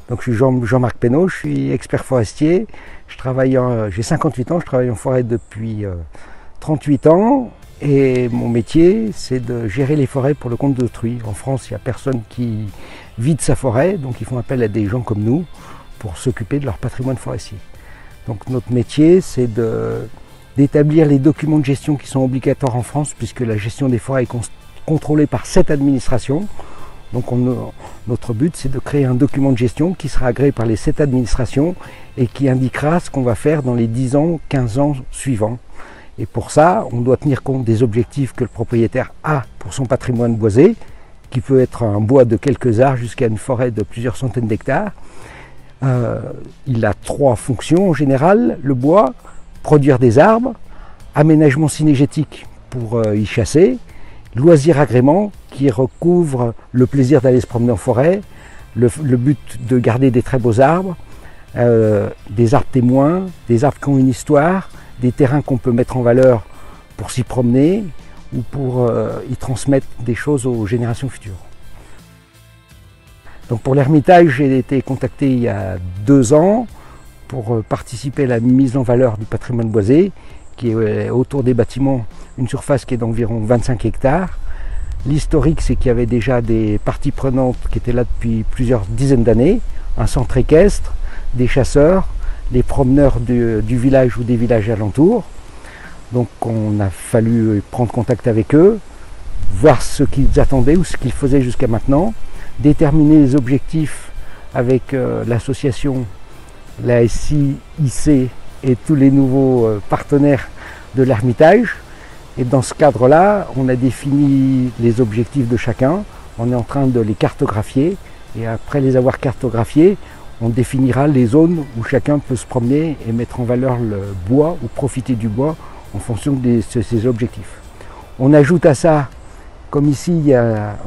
Donc je suis Jean-Marc Pénaud, je suis expert forestier. J'ai 58 ans, je travaille en forêt depuis 38 ans. Et mon métier, c'est de gérer les forêts pour le compte d'autrui. En France, il n'y a personne qui vide sa forêt, donc ils font appel à des gens comme nous pour s'occuper de leur patrimoine forestier. Donc notre métier, c'est d'établir les documents de gestion qui sont obligatoires en France, puisque la gestion des forêts est contrôlée par cette administration. Donc notre but, c'est de créer un document de gestion qui sera agréé par les 7 administrations et qui indiquera ce qu'on va faire dans les 10 ans, 15 ans suivants. Et pour ça, on doit tenir compte des objectifs que le propriétaire a pour son patrimoine boisé, qui peut être un bois de quelques arts jusqu'à une forêt de plusieurs centaines d'hectares. Il a 3 fonctions en général: le bois, produire des arbres, aménagement cynégétique pour y chasser, loisir agrément qui recouvre le plaisir d'aller se promener en forêt, le but de garder des très beaux arbres, des arbres témoins, des arbres qui ont une histoire, des terrains qu'on peut mettre en valeur pour s'y promener ou pour y transmettre des choses aux générations futures. Donc pour l'Hermitage, j'ai été contacté il y a 2 ans pour participer à la mise en valeur du patrimoine boisé, qui est autour des bâtiments une surface qui est d'environ 25 hectares. L'historique, c'est qu'il y avait déjà des parties prenantes qui étaient là depuis plusieurs dizaines d'années, un centre équestre, des chasseurs, les promeneurs du village ou des villages alentours. Donc on a fallu prendre contact avec eux, voir ce qu'ils attendaient ou ce qu'ils faisaient jusqu'à maintenant, déterminer les objectifs avec l'association, la SIIC et tous les nouveaux partenaires de l'Hermitage. Et dans ce cadre-là, on a défini les objectifs de chacun. On est en train de les cartographier. Et après les avoir cartographiés, on définira les zones où chacun peut se promener et mettre en valeur le bois ou profiter du bois en fonction de ses objectifs. On ajoute à ça, comme ici,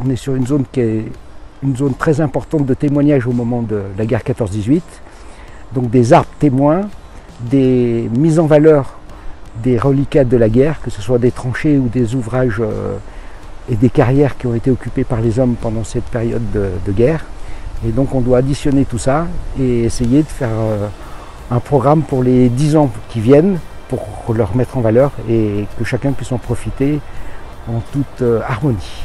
on est sur une zone qui est une zone très importante de témoignage au moment de la guerre 14-18. Donc des arbres témoins, des mises en valeur des reliquats de la guerre, que ce soit des tranchées ou des ouvrages et des carrières qui ont été occupées par les hommes pendant cette période de guerre. Et donc on doit additionner tout ça et essayer de faire un programme pour les 10 ans qui viennent pour le remettre en valeur et que chacun puisse en profiter en toute harmonie.